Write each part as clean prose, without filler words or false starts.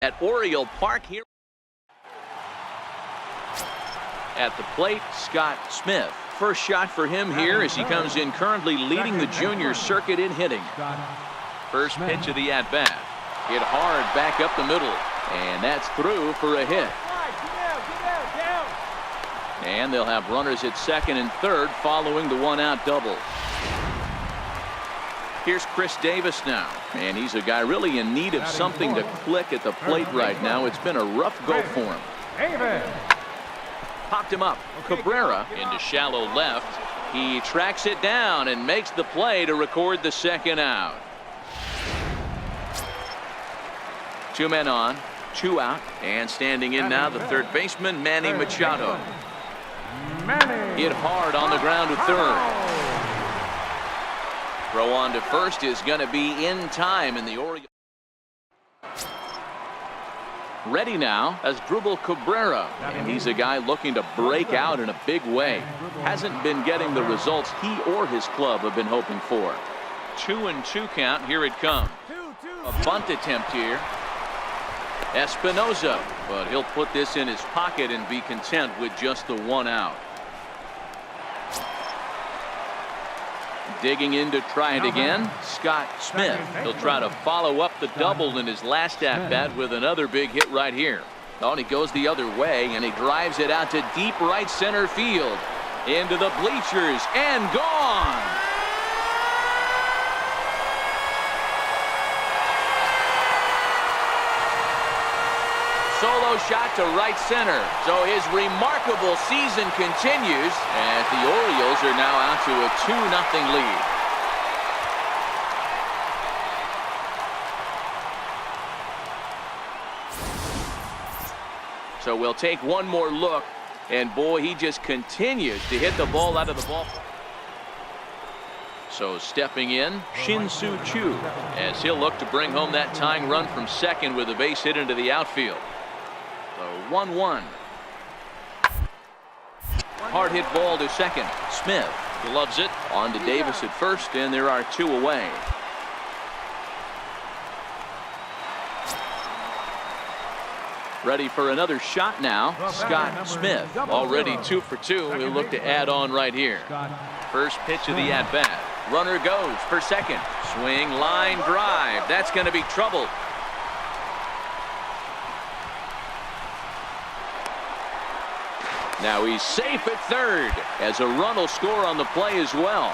At Oriole Park here. At the plate, Scott Smith. First shot for him here as he comes in currently leading the junior circuit in hitting. First pitch of the at-bat. Hit hard back up the middle. And that's through for a hit. And they'll have runners at second and third following the one-out double. Here's Chris Davis now, and he's a guy really in need of something to click at the plate right now. It's been a rough go for him. Popped him up. Cabrera into shallow left. He tracks it down and makes the play to record the second out. 2 men on, 2 out, and standing in now the third baseman, Manny Machado. Hit hard on the ground to third. Throw on to first is going to be in time, in the Orioles. Ready now as Drupal Cabrera, and he's a guy looking to break out in a big way. Hasn't been getting the results he or his club have been hoping for. 2-2 count. Here it comes. A bunt attempt here. Espinosa, but he'll put this in his pocket and be content with just the 1 out. Digging in to try it again, Scott Smith. He'll try to follow up the double in his last at-bat with another big hit right here. Oh, and he goes the other way, and he drives it out to deep right center field. Into the bleachers, and gone! Solo shot to right center. So his remarkable season continues as the Orioles are now out to a 2-0 lead. So we'll take one more look, and boy, he just continues to hit the ball out of the ball. So stepping in, Shin-Soo Choo, as he'll look to bring home that tying run from second with a base hit into the outfield. So 1-1. Hard hit ball to second. Smith gloves it on to Davis at first, and there are 2 away. Ready for another shot now. Scott Smith already 2 for 2. He'll look to add on right here. First pitch of the at-bat. Runner goes for second. Swing, line drive. That's going to be trouble. Now he's safe at third as a run will score on the play as well.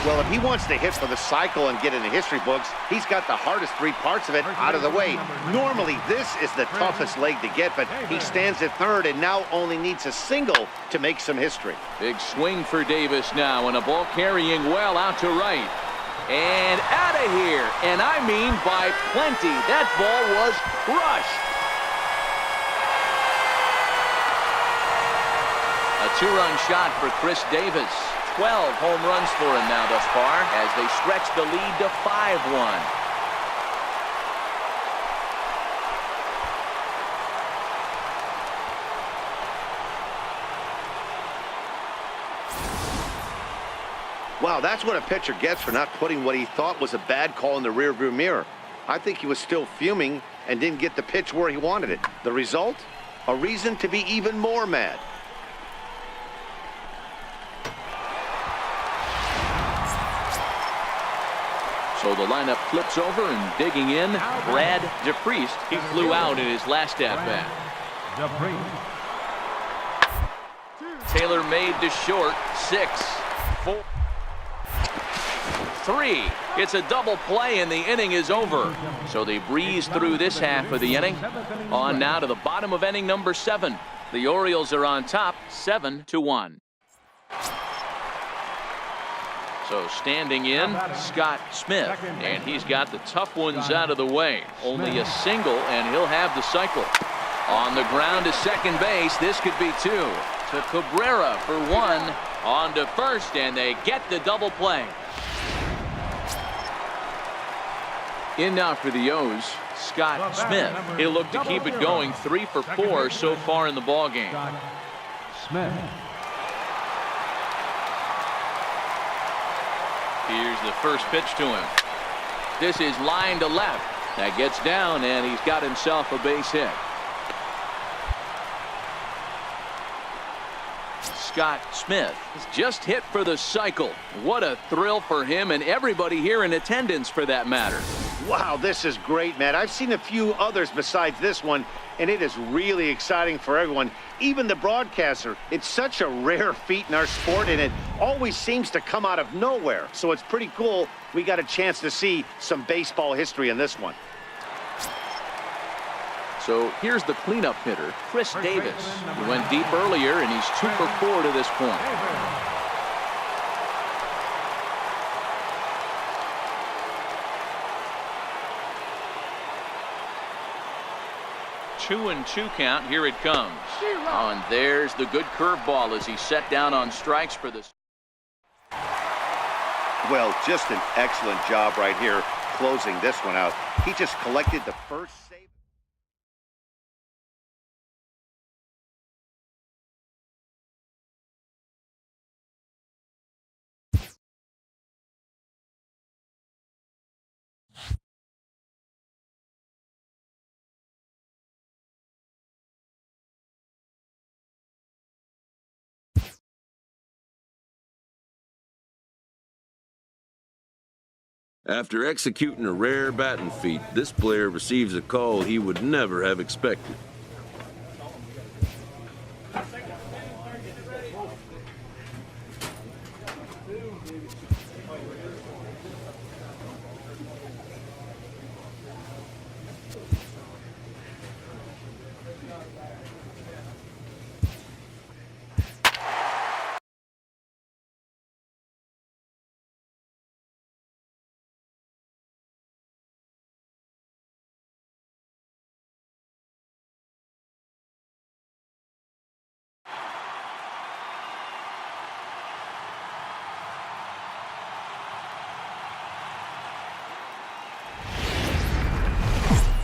Well, if he wants to hit for the cycle and get in the history books, he's got the hardest 3 parts of it out of the way. Normally, this is the toughest leg to get, but he stands at third and now only needs a single to make some history. Big swing for Davis now, and a ball carrying well out to right. And out of here, and I mean by plenty. That ball was crushed. A 2-run shot for Chris Davis. 12 home runs for him now thus far as they stretch the lead to 5-1. Wow, that's what a pitcher gets for not putting what he thought was a bad call in the rearview mirror. I think he was still fuming and didn't get the pitch where he wanted it. The result? A reason to be even more mad. So the lineup flips over, and digging in, Brad DePriest. He flew out in his last at-bat. Taylor made to short. 6, 4, 3. It's a double play, and the inning is over. So they breeze through this half of the inning. On now to the bottom of inning number 7. The Orioles are on top, 7-1. So standing in, Scott Smith, and he's got the tough ones out of the way. Only a single, and he'll have the cycle. On the ground to second base, this could be 2. To Cabrera for 1. On to first, and they get the double play. In now for the O's, Scott Smith. He'll look to keep it going. 3 for 4 so far in the ballgame. Smith. Here's the first pitch to him. This is line to left. That gets down, and he's got himself a base hit. Scott Smith just hit for the cycle. What a thrill for him and everybody here in attendance, for that matter. Wow, this is great, man. I've seen a few others besides this one, and it is really exciting for everyone, even the broadcaster. It's such a rare feat in our sport, and it always seems to come out of nowhere. So it's pretty cool we got a chance to see some baseball history in this one. So here's the cleanup hitter, Chris Davis. He went deep earlier, and he's 2 for 4 to this point. Two and 2 count. Here it comes. Oh, and there's the good curveball as he set down on strikes for this. Well, just an excellent job right here closing this one out. He just collected the first save. After executing a rare batting feat, this player receives a call he would never have expected.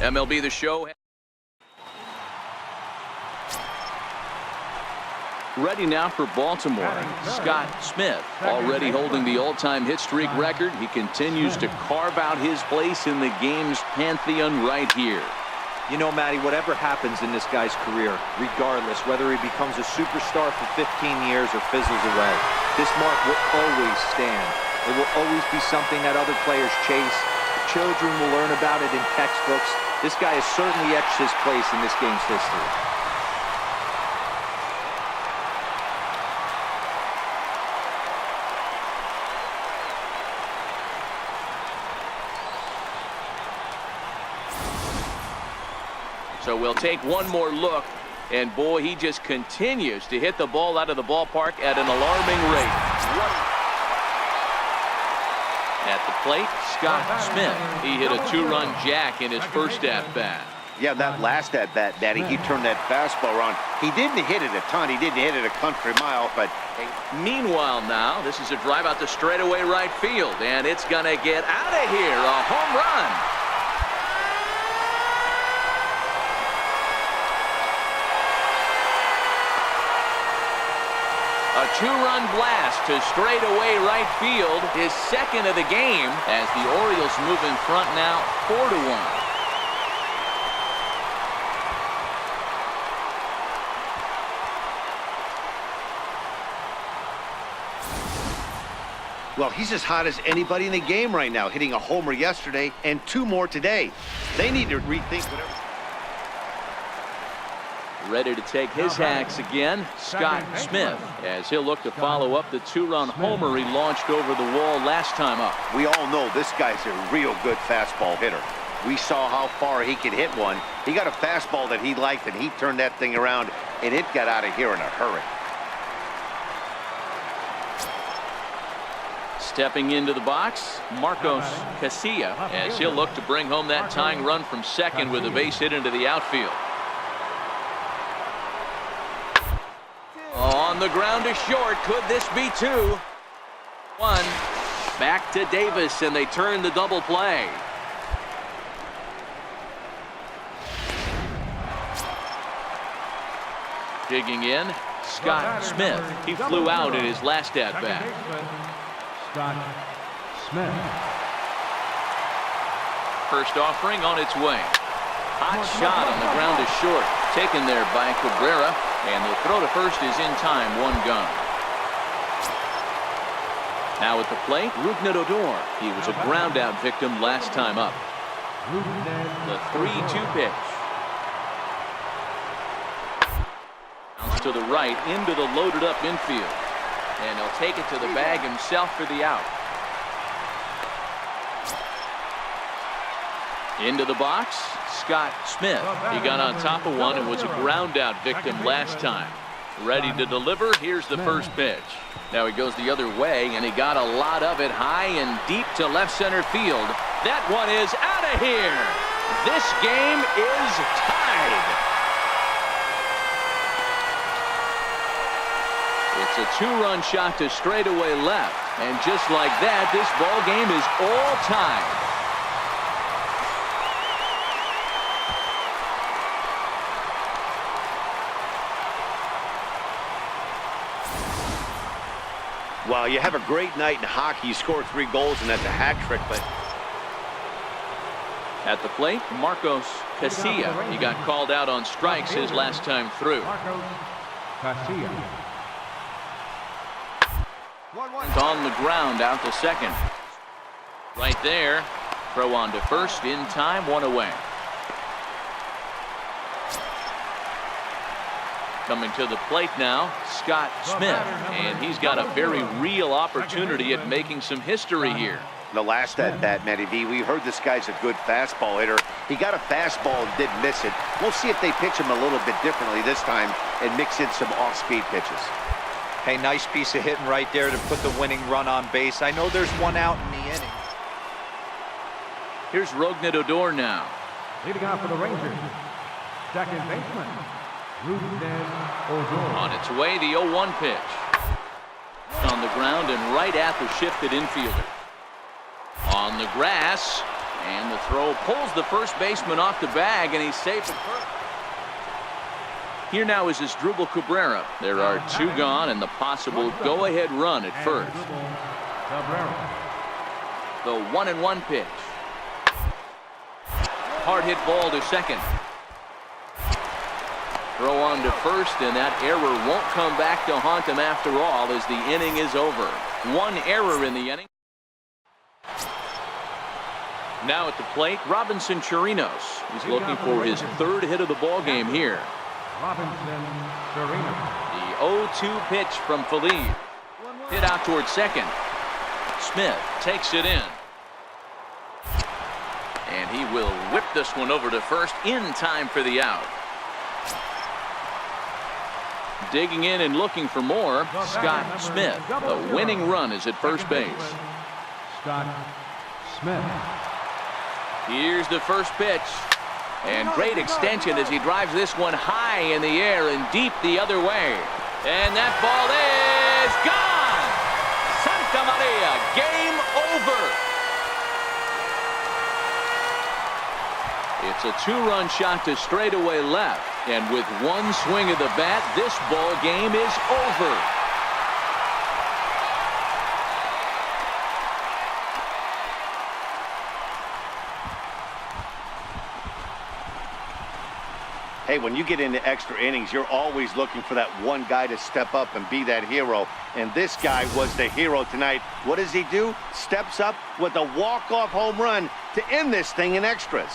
MLB The Show. Ready now for Baltimore. Scott Smith already holding the all-time hit streak record. He continues to carve out his place in the game's pantheon right here. You know, Matty, whatever happens in this guy's career, regardless, whether he becomes a superstar for 15 years or fizzles away, this mark will always stand. It will always be something that other players chase. Children will learn about it in textbooks. This guy has certainly etched his place in this game's history. So we'll take one more look, and boy, he just continues to hit the ball out of the ballpark at an alarming rate. At the plate, Scott Smith. He hit a 2-run jack in his first at-bat. Yeah, that last at-bat, Daddy, he turned that fastball around. He didn't hit it a ton. He didn't hit it a country mile, but... Meanwhile now, this is a drive out to straightaway right field, and it's going to get out of here. A home run. A 2-run blast to straightaway right field, his second of the game, as the Orioles move in front now 4-1. Well, he's as hot as anybody in the game right now, hitting a homer yesterday and 2 more today. They need to rethink whatever. Ready to take his hacks again, Scott Smith, as he'll look to follow up the 2-run homer he launched over the wall last time up. We all know this guy's a real good fastball hitter. We saw how far he could hit one. He got a fastball that he liked, and he turned that thing around, and it got out of here in a hurry. Stepping into the box, Marcos Casilla, as he'll look to bring home that tying run from second with a base hit into the outfield. On the ground to short. Could this be 2? 1. Back to Davis, and they turn the double play. Digging in, Scott Smith. He flew out in his last at-bat. Scott Smith. First offering on its way. Hot shot on the ground is short. Taken there by Cabrera. And the throw to first is in time. One gone. Now at the plate, Odor. He was a ground out victim last time up. The 3-2 pitch. Bounce to the right into the loaded up infield. And he'll take it to the bag himself for the out. Into the box, Scott Smith. He got on top of one and was a ground out victim last time. Ready to deliver. Here's the first pitch. Now he goes the other way, and he got a lot of it high and deep to left center field. That one is out of here. This game is tied. It's a two-run shot to straightaway left. And just like that, this ball game is all tied. Well, you have a great night in hockey. You score 3 goals, and that's a hat trick, but... At the plate, Marcos Casilla. He got called out on strikes his last time through. On the ground, out to second. Right there. Throw on to first, in time, 1 away. Coming to the plate now, Scott Smith, and he's got a very real opportunity at making some history here. The last at bat, Matty V, we heard this guy's a good fastball hitter. He got a fastball and did miss it. We'll see if they pitch him a little bit differently this time and mix in some off-speed pitches. Hey, nice piece of hitting right there to put the winning run on base. I know there's 1 out in the inning. Here's Odor now. Leading off for the Rangers, second baseman. On its way, the 0-1 pitch. On the ground and right at the shifted infielder. On the grass, and the throw pulls the first baseman off the bag, and he's safe at first. Here now is Asdrubal Cabrera. There are 2 gone and the possible go-ahead run at first. The 1-1 pitch. Hard hit ball to second. Throw on to first, and that error won't come back to haunt him after all as the inning is over. 1 error in the inning. Now at the plate, Robinson Chirinos. He's looking for his 3rd hit of the ball game here. Robinson Chirinos. The 0-2 pitch from Feliz. Hit out towards second. Smith takes it in. And he will whip this one over to first in time for the out. Digging in and looking for more, Scott Smith. The winning run is at first base. Scott Smith. Here's the first pitch. And great extension as he drives this one high in the air and deep the other way. And that ball is gone! Santa Maria, game over! It's a 2-run shot to straightaway left. And with 1 swing of the bat, this ball game is over. Hey, when you get into extra innings, you're always looking for that one guy to step up and be that hero. And this guy was the hero tonight. What does he do? Steps up with a walk-off home run to end this thing in extras.